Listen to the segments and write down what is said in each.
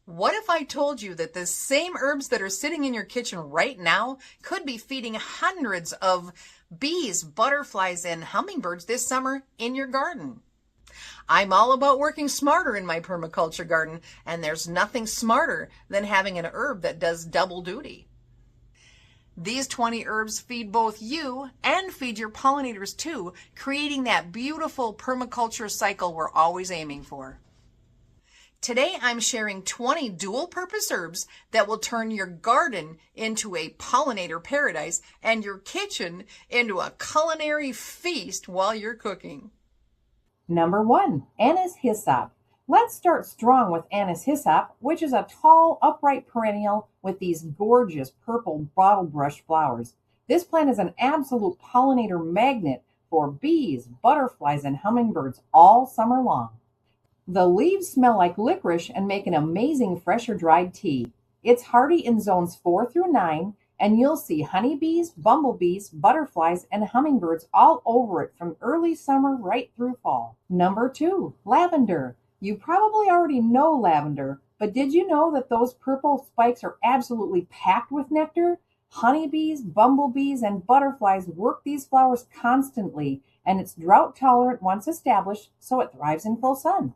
What if I told you that the same herbs that are sitting in your kitchen right now could be feeding hundreds of bees, butterflies, and hummingbirds this summer in your garden? I'm all about working smarter in my permaculture garden, and there's nothing smarter than having an herb that does double duty. These 20 herbs feed both you and feed your pollinators too, creating that beautiful permaculture cycle we're always aiming for. Today I'm sharing 20 dual-purpose herbs that will turn your garden into a pollinator paradise and your kitchen into a culinary feast while you're cooking. Number 1, anise hyssop. Let's start strong with anise hyssop, which is a tall, upright perennial with these gorgeous purple bottle brush flowers. This plant is an absolute pollinator magnet for bees, butterflies, and hummingbirds all summer long. The leaves smell like licorice and make an amazing fresh or dried tea. It's hardy in zones 4 through 9, and you'll see honeybees, bumblebees, butterflies, and hummingbirds all over it from early summer right through fall. Number 2, lavender. You probably already know lavender, but did you know that those purple spikes are absolutely packed with nectar? Honeybees, bumblebees, and butterflies work these flowers constantly, and it's drought tolerant once established, so it thrives in full sun.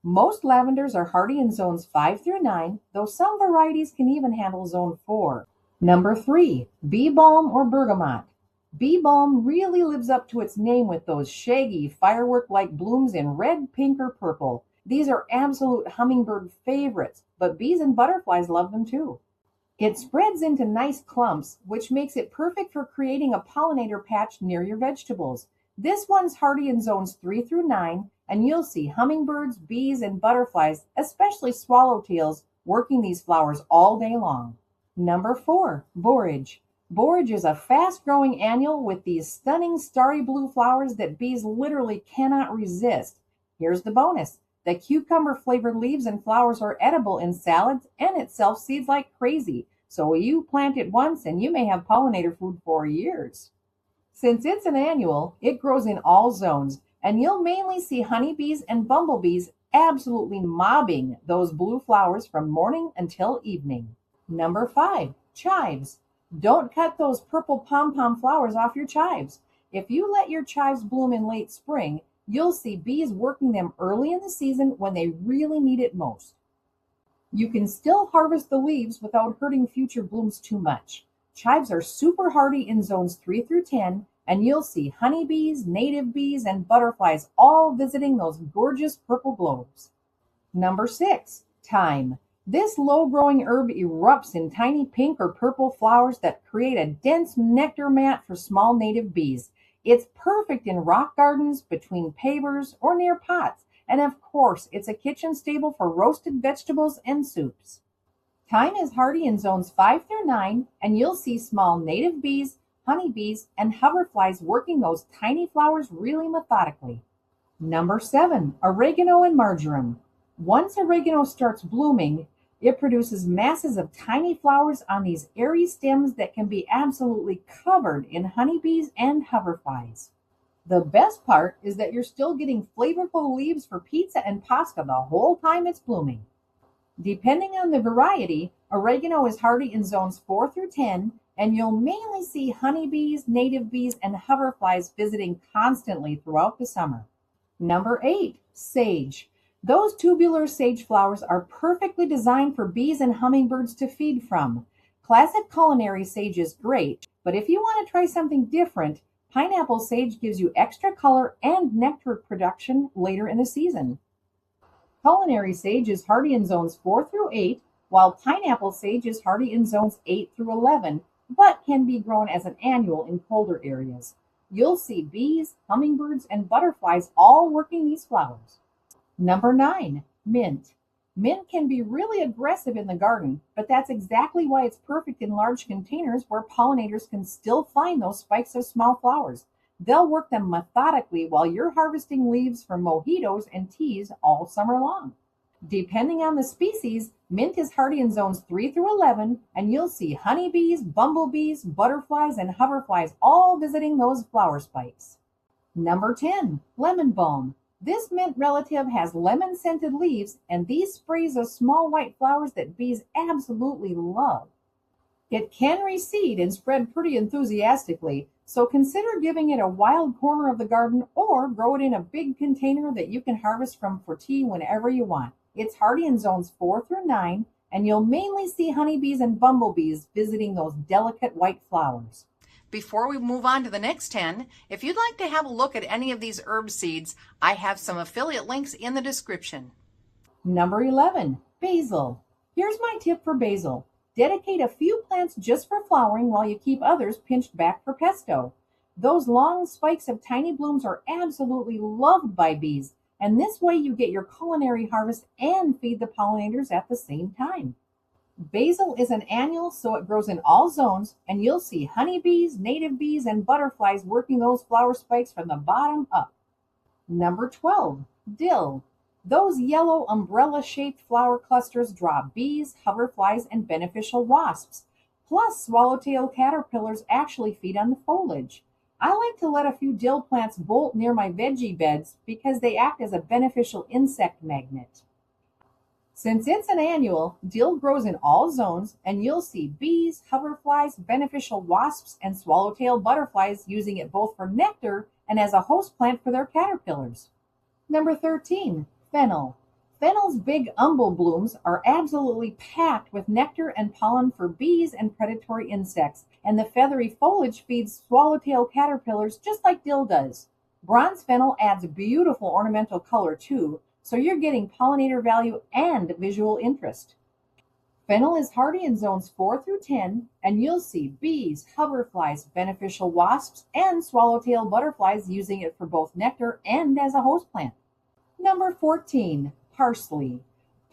Most lavenders are hardy in zones 5 through 9, though some varieties can even handle zone 4. Number 3, bee balm or bergamot. Bee balm really lives up to its name with those shaggy firework-like blooms in red, pink, or purple. These are absolute hummingbird favorites, but bees and butterflies love them too. It spreads into nice clumps, which makes it perfect for creating a pollinator patch near your vegetables. This one's hardy in zones 3 through 9, and you'll see hummingbirds, bees, and butterflies, especially swallowtails, working these flowers all day long. Number 4, borage. Borage is a fast-growing annual with these stunning starry blue flowers that bees literally cannot resist. Here's the bonus. The cucumber-flavored leaves and flowers are edible in salads, and it self-seeds like crazy. So you plant it once and you may have pollinator food for years. Since it's an annual, it grows in all zones, and you'll mainly see honeybees and bumblebees absolutely mobbing those blue flowers from morning until evening. Number 5, chives. Don't cut those purple pom-pom flowers off your chives. If you let your chives bloom in late spring, you'll see bees working them early in the season when they really need it most. You can still harvest the leaves without hurting future blooms too much. Chives are super hardy in zones 3 through 10, and you'll see honeybees, native bees, and butterflies all visiting those gorgeous purple globes. Number 6, thyme. This low-growing herb erupts in tiny pink or purple flowers that create a dense nectar mat for small native bees. It's perfect in rock gardens, between pavers, or near pots, and of course, it's a kitchen staple for roasted vegetables and soups. Thyme is hardy in zones 5 through 9, and you'll see small native bees, honeybees, and hoverflies working those tiny flowers really methodically. Number 7, oregano and marjoram. Once oregano starts blooming, it produces masses of tiny flowers on these airy stems that can be absolutely covered in honeybees and hoverflies. The best part is that you're still getting flavorful leaves for pizza and pasta the whole time it's blooming. Depending on the variety, oregano is hardy in zones 4 through 10, and you'll mainly see honeybees, native bees, and hoverflies visiting constantly throughout the summer. Number 8, sage. Those tubular sage flowers are perfectly designed for bees and hummingbirds to feed from. Classic culinary sage is great, but if you want to try something different, pineapple sage gives you extra color and nectar production later in the season. Culinary sage is hardy in zones 4 through 8, while pineapple sage is hardy in zones 8 through 11, but can be grown as an annual in colder areas. You'll see bees, hummingbirds, and butterflies all working these flowers. Number 9, mint. Mint can be really aggressive in the garden, but that's exactly why it's perfect in large containers where pollinators can still find those spikes of small flowers. They'll work them methodically while you're harvesting leaves for mojitos and teas all summer long. Depending on the species, mint is hardy in zones 3 through 11, and you'll see honeybees, bumblebees, butterflies, and hoverflies all visiting those flower spikes. Number 10, lemon balm. This mint relative has lemon-scented leaves, and these sprays of small white flowers that bees absolutely love. It can reseed and spread pretty enthusiastically, so consider giving it a wild corner of the garden or grow it in a big container that you can harvest from for tea whenever you want. It's hardy in zones 4 through 9, and you'll mainly see honeybees and bumblebees visiting those delicate white flowers. Before we move on to the next 10, if you'd like to have a look at any of these herb seeds, I have some affiliate links in the description. Number 11, basil. Here's my tip for basil. Dedicate a few plants just for flowering while you keep others pinched back for pesto. Those long spikes of tiny blooms are absolutely loved by bees, and this way you get your culinary harvest and feed the pollinators at the same time. Basil is an annual, so it grows in all zones, and you'll see honeybees, native bees, and butterflies working those flower spikes from the bottom up. Number 12, dill. Those yellow umbrella-shaped flower clusters draw bees, hoverflies, and beneficial wasps. Plus, swallowtail caterpillars actually feed on the foliage. I like to let a few dill plants bolt near my veggie beds because they act as a beneficial insect magnet. Since it's an annual, dill grows in all zones, and you'll see bees, hoverflies, beneficial wasps, and swallowtail butterflies using it both for nectar and as a host plant for their caterpillars. Number 13, fennel. Fennel's big umbel blooms are absolutely packed with nectar and pollen for bees and predatory insects, and the feathery foliage feeds swallowtail caterpillars just like dill does. Bronze fennel adds beautiful ornamental color too, so you're getting pollinator value and visual interest. Fennel is hardy in zones 4 through 10, and you'll see bees, hoverflies, beneficial wasps, and swallowtail butterflies using it for both nectar and as a host plant. Number 14, parsley.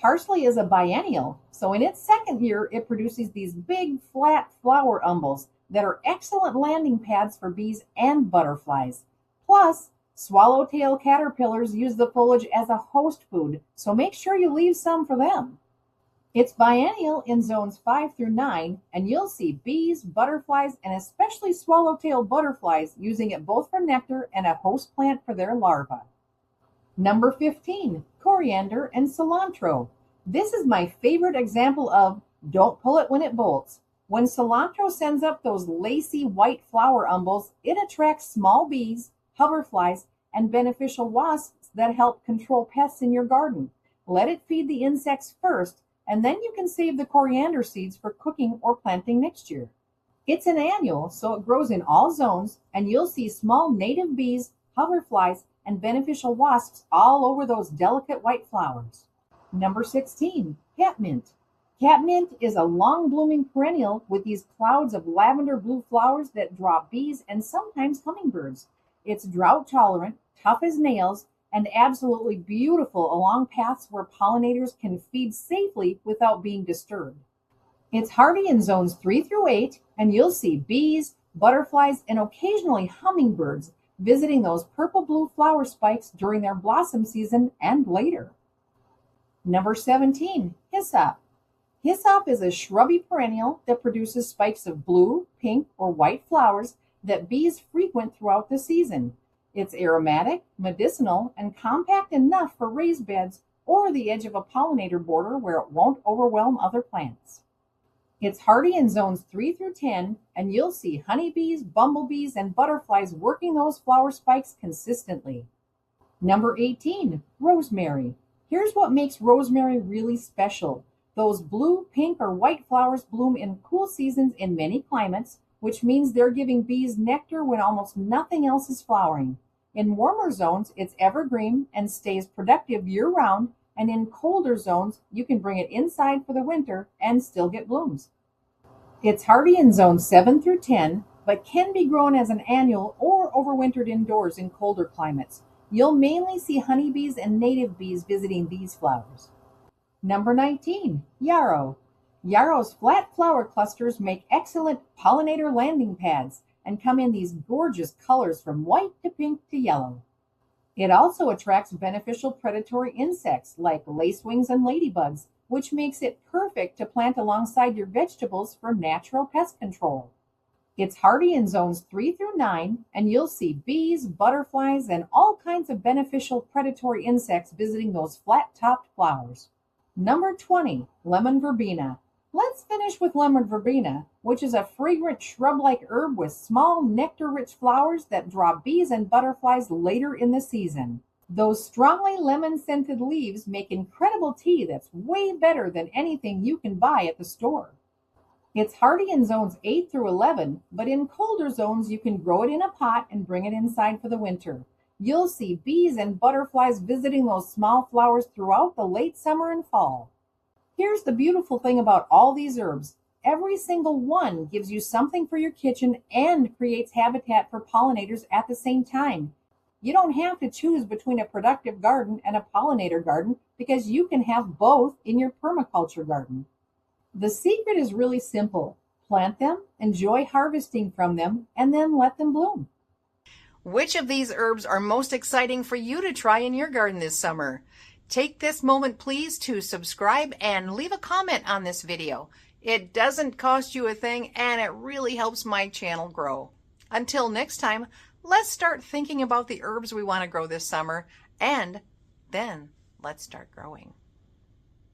Parsley is a biennial, so in its second year, it produces these big, flat flower umbels that are excellent landing pads for bees and butterflies. Plus, swallowtail caterpillars use the foliage as a host food, so make sure you leave some for them. It's biennial in zones 5 through 9, and you'll see bees, butterflies, and especially swallowtail butterflies using it both for nectar and a host plant for their larvae. Number 15, coriander and cilantro. This is my favorite example of don't pull it when it bolts. When cilantro sends up those lacy white flower umbels, it attracts small bees, hoverflies, and beneficial wasps that help control pests in your garden. Let it feed the insects first, and then you can save the coriander seeds for cooking or planting next year. It's an annual, so it grows in all zones, and you'll see small native bees, hoverflies, and beneficial wasps all over those delicate white flowers. Number 16, catmint. Catmint is a long-blooming perennial with these clouds of lavender blue flowers that draw bees and sometimes hummingbirds. It's drought-tolerant, tough as nails, and absolutely beautiful along paths where pollinators can feed safely without being disturbed. It's hardy in zones 3 through 8, and you'll see bees, butterflies, and occasionally hummingbirds visiting those purple-blue flower spikes during their blossom season and later. Number 17, hyssop. Hyssop is a shrubby perennial that produces spikes of blue, pink, or white flowers that bees frequent throughout the season. It's aromatic, medicinal, and compact enough for raised beds or the edge of a pollinator border where it won't overwhelm other plants. It's hardy in zones 3 through 10, and you'll see honeybees, bumblebees, and butterflies working those flower spikes consistently. Number 18, rosemary. Here's what makes rosemary really special. Those blue, pink, or white flowers bloom in cool seasons in many climates, which means they're giving bees nectar when almost nothing else is flowering. In warmer zones, it's evergreen and stays productive year-round, and in colder zones, you can bring it inside for the winter and still get blooms. It's hardy in zones 7 through 10, but can be grown as an annual or overwintered indoors in colder climates. You'll mainly see honeybees and native bees visiting these flowers. Number 19, yarrow. Yarrow's flat flower clusters make excellent pollinator landing pads and come in these gorgeous colors from white to pink to yellow. It also attracts beneficial predatory insects like lacewings and ladybugs, which makes it perfect to plant alongside your vegetables for natural pest control. It's hardy in zones 3 through 9, and you'll see bees, butterflies, and all kinds of beneficial predatory insects visiting those flat-topped flowers. Number 20, lemon verbena. Let's finish with lemon verbena, which is a fragrant shrub-like herb with small nectar-rich flowers that draw bees and butterflies later in the season. Those strongly lemon-scented leaves make incredible tea that's way better than anything you can buy at the store. It's hardy in zones 8 through 11, but in colder zones you can grow it in a pot and bring it inside for the winter. You'll see bees and butterflies visiting those small flowers throughout the late summer and fall. Here's the beautiful thing about all these herbs. Every single one gives you something for your kitchen and creates habitat for pollinators at the same time. You don't have to choose between a productive garden and a pollinator garden because you can have both in your permaculture garden. The secret is really simple. Plant them, enjoy harvesting from them, and then let them bloom. Which of these herbs are most exciting for you to try in your garden this summer? Take this moment, please, to subscribe and leave a comment on this video. It doesn't cost you a thing, and it really helps my channel grow. Until next time, let's start thinking about the herbs we want to grow this summer, and then let's start growing.